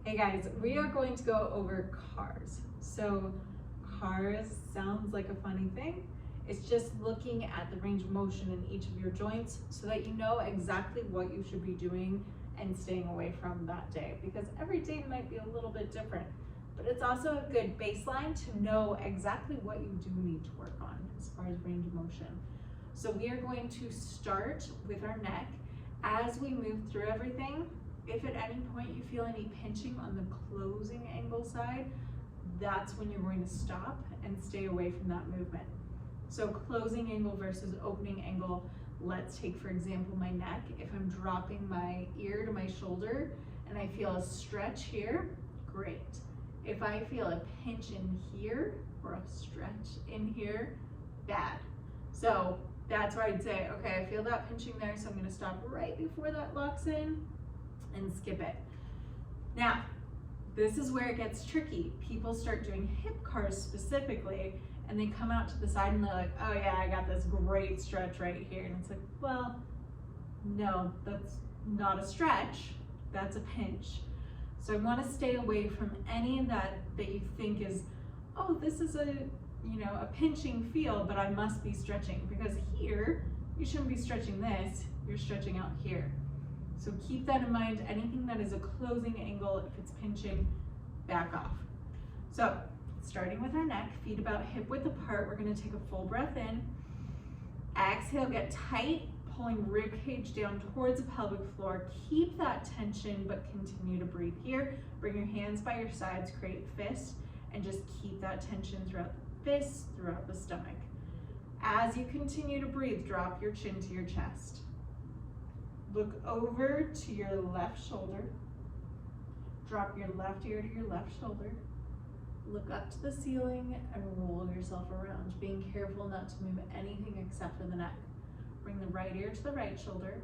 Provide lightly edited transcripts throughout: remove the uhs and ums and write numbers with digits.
Hey guys, we are going to go over CARS. So CARS sounds like a funny thing. It's just looking at the range of motion in each of your joints so that you know exactly what you should be doing and staying away from that day, because every day might be a little bit different. But it's also a good baseline to know exactly what you do need to work on as far as range of motion. So we are going to start with our neck. As we move through everything, if at any point you feel any pinching on the closing angle side, that's when you're going to stop and stay away from that movement. So closing angle versus opening angle, let's take for example my neck. If I'm dropping my ear to my shoulder and I feel a stretch here, great. If I feel a pinch in here or a stretch in here, bad. So that's where I'd say, okay, I feel that pinching there, so I'm gonna stop right before that locks in and skip it. Now, this is where it gets tricky. People start doing hip CARS specifically, and they come out to the side and they're like, oh yeah, I got this great stretch right here. And it's like, well, no, that's not a stretch, that's a pinch. So I wanna stay away from any of that you think is, oh, this is a pinching feel, but I must be stretching, because here, you shouldn't be stretching this, you're stretching out here. So keep that in mind. Anything that is a closing angle, if it's pinching, back off. So starting with our neck, feet about hip width apart, we're gonna take a full breath in. Exhale, get tight, pulling rib cage down towards the pelvic floor. Keep that tension, but continue to breathe here. Bring your hands by your sides, create fist, and just keep that tension throughout the fists, throughout the stomach. As you continue to breathe, drop your chin to your chest. Look over to your left shoulder. Drop your left ear to your left shoulder. Look up to the ceiling and roll yourself around, being careful not to move anything except for the neck. Bring the right ear to the right shoulder.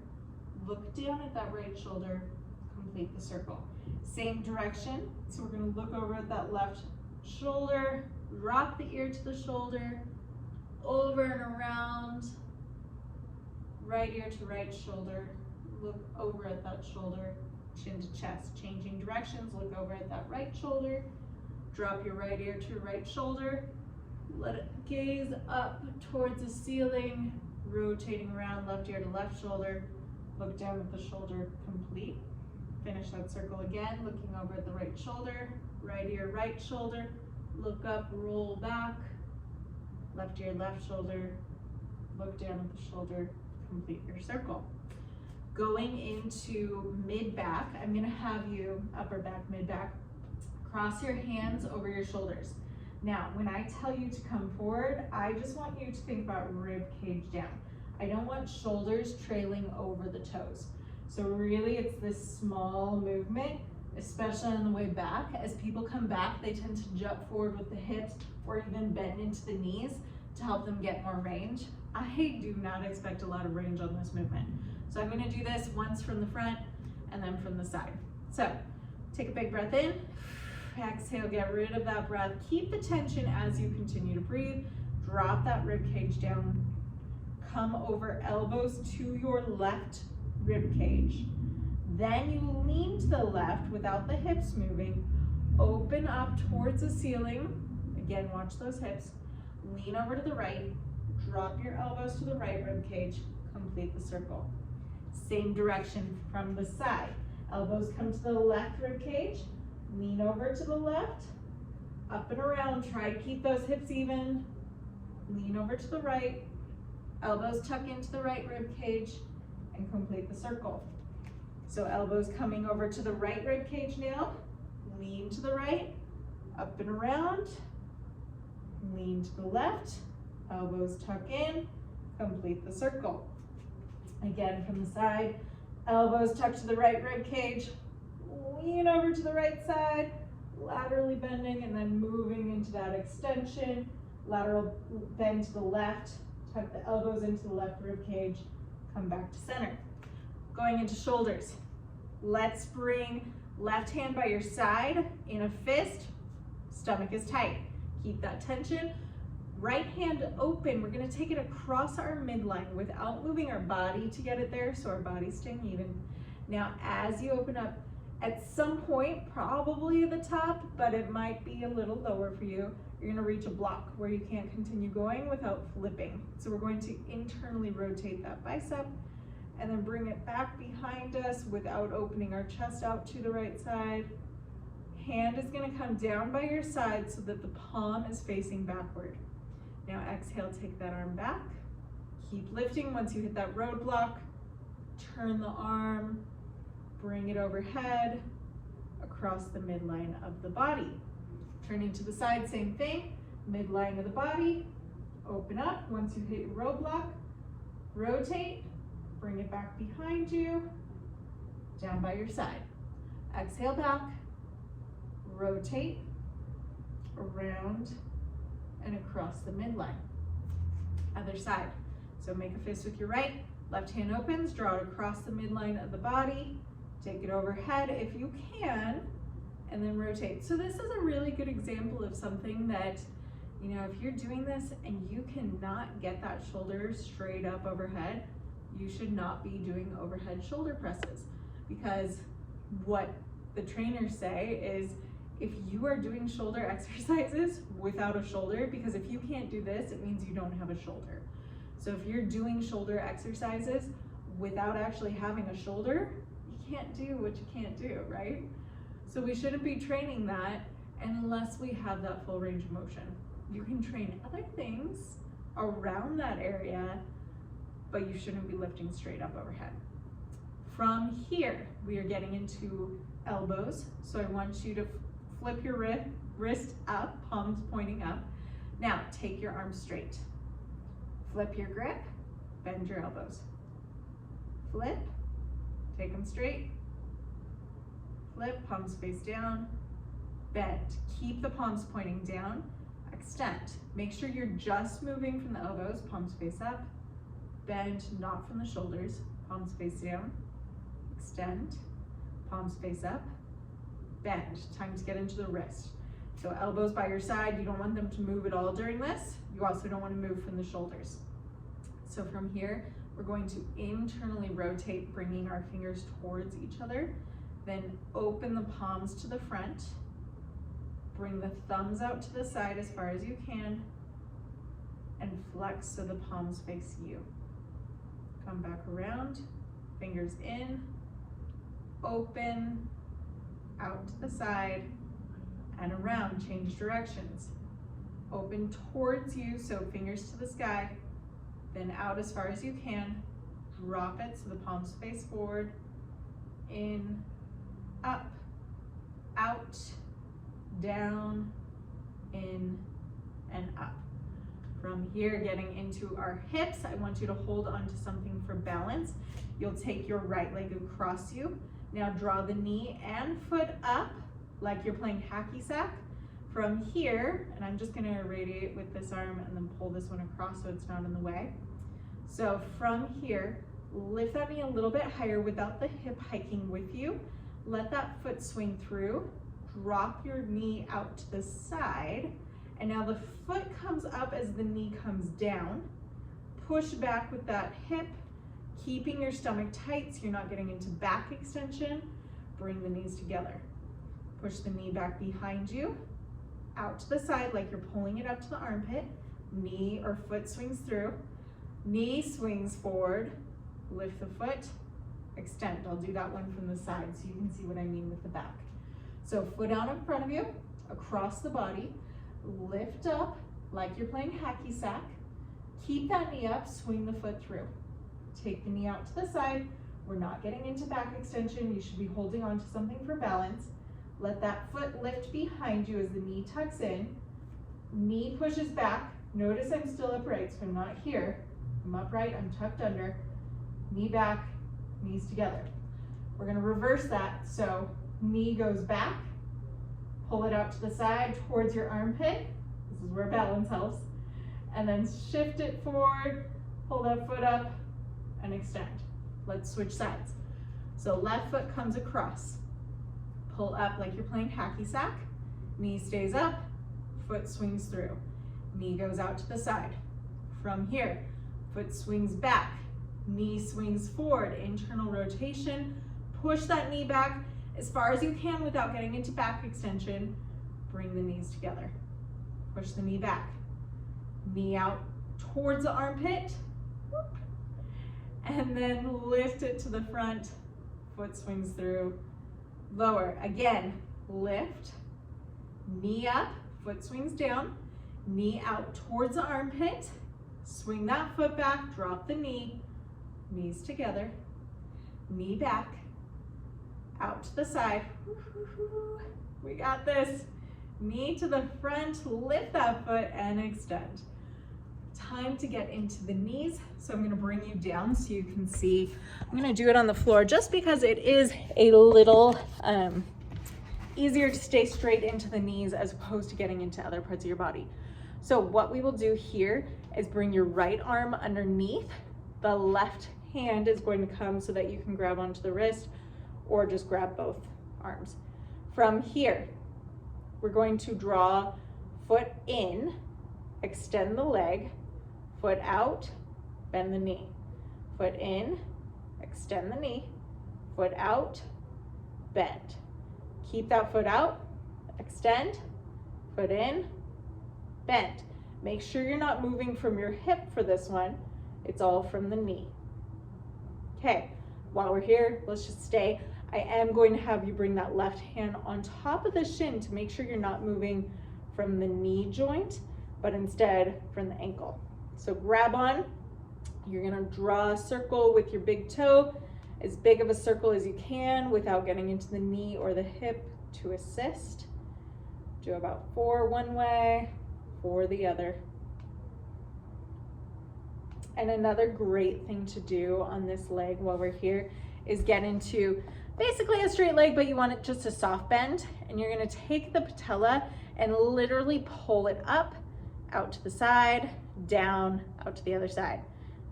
Look down at that right shoulder. Complete the circle. Same direction. So we're going to look over at that left shoulder. Drop the ear to the shoulder. Over and around. Right ear to right shoulder. Look over at that shoulder, chin to chest. Changing directions, look over at that right shoulder. Drop your right ear to your right shoulder. Let it gaze up towards the ceiling, rotating around left ear to left shoulder. Look down at the shoulder, complete. Finish that circle again, looking over at the right shoulder, right ear, right shoulder. Look up, roll back. Left ear, left shoulder. Look down at the shoulder, complete your circle. Going into mid-back, I'm gonna have you, upper back, mid-back, cross your hands over your shoulders. Now, when I tell you to come forward, I just want you to think about rib cage down. I don't want shoulders trailing over the toes. So really it's this small movement, especially on the way back. As people come back, they tend to jump forward with the hips or even bend into the knees to help them get more range. I do not expect a lot of range on this movement. So I'm gonna do this once from the front and then from the side. So take a big breath in, exhale, get rid of that breath. Keep the tension as you continue to breathe. Drop that rib cage down. Come over elbows to your left rib cage. Then you lean to the left without the hips moving. Open up towards the ceiling. Again, watch those hips. Lean over to the right. Drop your elbows to the right rib cage. Complete the circle. Same direction from the side. Elbows come to the left rib cage. Lean over to the left. Up and around. Try to keep those hips even. Lean over to the right. Elbows tuck into the right rib cage and complete the circle. So elbows coming over to the right rib cage now. Lean to the right. Up and around. Lean to the left. Elbows tuck in. Complete the circle. Again from the side, elbows tuck to the right rib cage, lean over to the right side, laterally bending and then moving into that extension, lateral bend to the left, tuck the elbows into the left rib cage, come back to center. Going into shoulders, let's bring left hand by your side in a fist, stomach is tight. Keep that tension. Right hand open, we're gonna take it across our midline without moving our body to get it there, so our body's staying even. Now, as you open up, At some point, probably the top, but it might be a little lower for you. You're gonna reach a block where you can't continue going without flipping. So we're going to internally rotate that bicep and then bring it back behind us without opening our chest out to the right side. Hand is gonna come down by your side so that the palm is facing backward. Now exhale, take that arm back. Keep lifting. Once you hit that roadblock, turn the arm, bring it overhead, across the midline of the body. Turning to the side, same thing, midline of the body, open up. Once you hit your roadblock, rotate, bring it back behind you, down by your side. Exhale back, rotate, around, and across the midline. Other side. So make a fist with your right, left hand opens, draw it across the midline of the body, take it overhead if you can, and then rotate. So this is a really good example of something that, you know, if you're doing this and you cannot get that shoulder straight up overhead, you should not be doing overhead shoulder presses, because what the trainers say is if you are doing shoulder exercises without a shoulder, because if you can't do this, it means you don't have a shoulder. So if you're doing shoulder exercises without actually having a shoulder, you can't do what you can't do, right? So we shouldn't be training that unless we have that full range of motion. You can train other things around that area, but you shouldn't be lifting straight up overhead. From here, we are getting into elbows. So I want you to flip your wrist up, palms pointing up. Now take your arms straight. Flip your grip, bend your elbows. Flip, take them straight. Flip, palms face down, bend. Keep the palms pointing down, extend. Make sure you're just moving from the elbows, palms face up, bend, not from the shoulders, palms face down, extend, palms face up, bend. Time to get into the wrist. So elbows by your side, you don't want them to move at all during this. You also don't want to move from the shoulders. So from here, we're going to internally rotate, bringing our fingers towards each other. Then open the palms to the front. Bring the thumbs out to the side as far as you can. And flex so the palms face you. Come back around, fingers in, open, out to the side, and around, change directions. Open towards you, so fingers to the sky, then out as far as you can. Drop it so the palms face forward, in, up, out, down, in, and up. From here, getting into our hips, I want you to hold onto something for balance. You'll take your right leg across you. Now draw the knee and foot up like you're playing hacky sack. From here, and I'm just gonna irradiate with this arm and then pull this one across so it's not in the way. So from here, lift that knee a little bit higher without the hip hiking with you. Let that foot swing through. Drop your knee out to the side. And now the foot comes up as the knee comes down. Push back with that hip, keeping your stomach tight so you're not getting into back extension. Bring the knees together. Push the knee back behind you, out to the side like you're pulling it up to the armpit. Knee or foot swings through. Knee swings forward, lift the foot, extend. I'll do that one from the side so you can see what I mean with the back. So foot out in front of you, across the body, lift up like you're playing hacky sack. Keep that knee up, swing the foot through. Take the knee out to the side. We're not getting into back extension. You should be holding on to something for balance. Let that foot lift behind you as the knee tucks in. Knee pushes back. Notice I'm still upright, so I'm not here. I'm upright, I'm tucked under. Knee back, knees together. We're gonna reverse that. So knee goes back, pull it out to the side towards your armpit. This is where balance helps. And then shift it forward, pull that foot up, and extend. Let's switch sides. So left foot comes across. Pull up like you're playing hacky sack. Knee stays up, foot swings through. Knee goes out to the side. From here, foot swings back, knee swings forward, internal rotation. Push that knee back as far as you can without getting into back extension. Bring the knees together. Push the knee back. Knee out towards the armpit. And then lift it to the front. Foot swings through. Lower. Again, lift. Knee up. Foot swings down. Knee out towards the armpit. Swing that foot back. Drop the knee. Knees together. Knee back. Out to the side. We got this. Knee to the front, lift that foot and extend. Time to get into the knees. So I'm gonna bring you down so you can see. I'm gonna do it on the floor just because it is a little easier to stay straight into the knees as opposed to getting into other parts of your body. So what we will do here is bring your right arm underneath. The left hand is going to come so that you can grab onto the wrist or just grab both arms. From here, we're going to draw foot in, extend the leg, foot out, bend the knee. Foot in, extend the knee, foot out, bend. Keep that foot out, extend, foot in, bend. Make sure you're not moving from your hip for this one. It's all from the knee. Okay, while we're here, let's just stay. I am going to have you bring that left hand on top of the shin to make sure you're not moving from the knee joint, but instead from the ankle. So grab on, you're gonna draw a circle with your big toe, as big of a circle as you can without getting into the knee or the hip to assist. Do about 4 one way, 4 the other. And another great thing to do on this leg while we're here is get into basically a straight leg, but you want it just a soft bend. And you're gonna take the patella and literally pull it up, out to the side, down, out to the other side.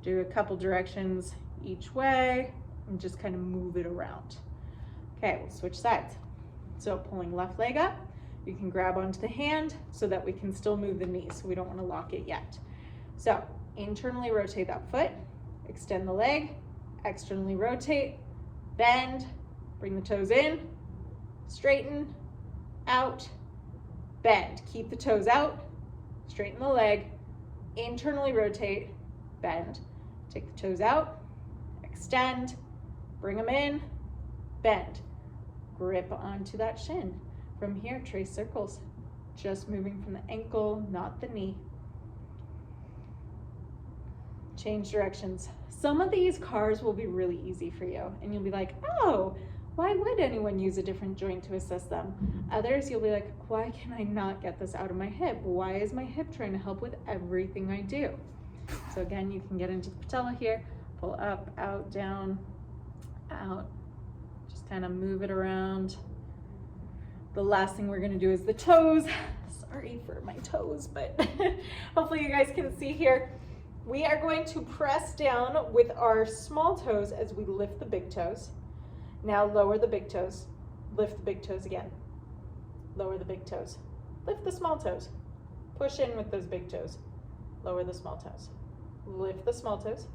Do a couple directions each way and just kind of move it around. Okay, we'll switch sides. So pulling left leg up, you can grab onto the hand so that we can still move the knee, so we don't want to lock it yet. So internally rotate that foot, extend the leg, externally rotate, bend, bring the toes in, straighten, out, bend. Keep the toes out, straighten the leg, internally rotate, bend. Take the toes out, extend, bring them in, bend. Grip onto that shin. From here, trace circles, just moving from the ankle, not the knee. Change directions. Some of these cars will be really easy for you, and you'll be like, oh, why would anyone use a different joint to assist them? Others, you'll be like, why can I not get this out of my hip? Why is my hip trying to help with everything I do? So again, you can get into the patella here, pull up, out, down, out, just kind of move it around. The last thing we're gonna do is the toes. Sorry for my toes, but hopefully you guys can see here. We are going to press down with our small toes as we lift the big toes. Now lower the big toes, lift the big toes again. Lower the big toes, lift the small toes. Push in with those big toes, lower the small toes. Lift the small toes,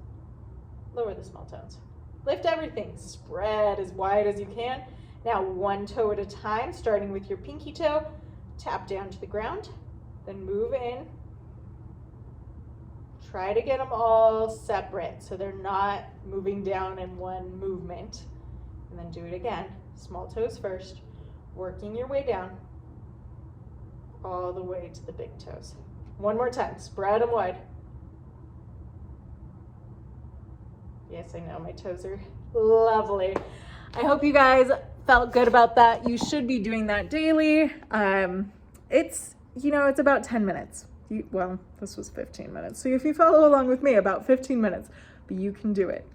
lower the small toes. Lift everything, spread as wide as you can. Now one toe at a time, starting with your pinky toe, tap down to the ground, then move in. Try to get them all separate so they're not moving down in one movement. And then do it again. Small toes first, working your way down all the way to the big toes. One more time, spread them wide. Yes, I know, my toes are lovely. I hope you guys felt good about that. You should be doing that daily. It's about 10 minutes. Well, this was 15 minutes. So if you follow along with me, about 15 minutes, but you can do it.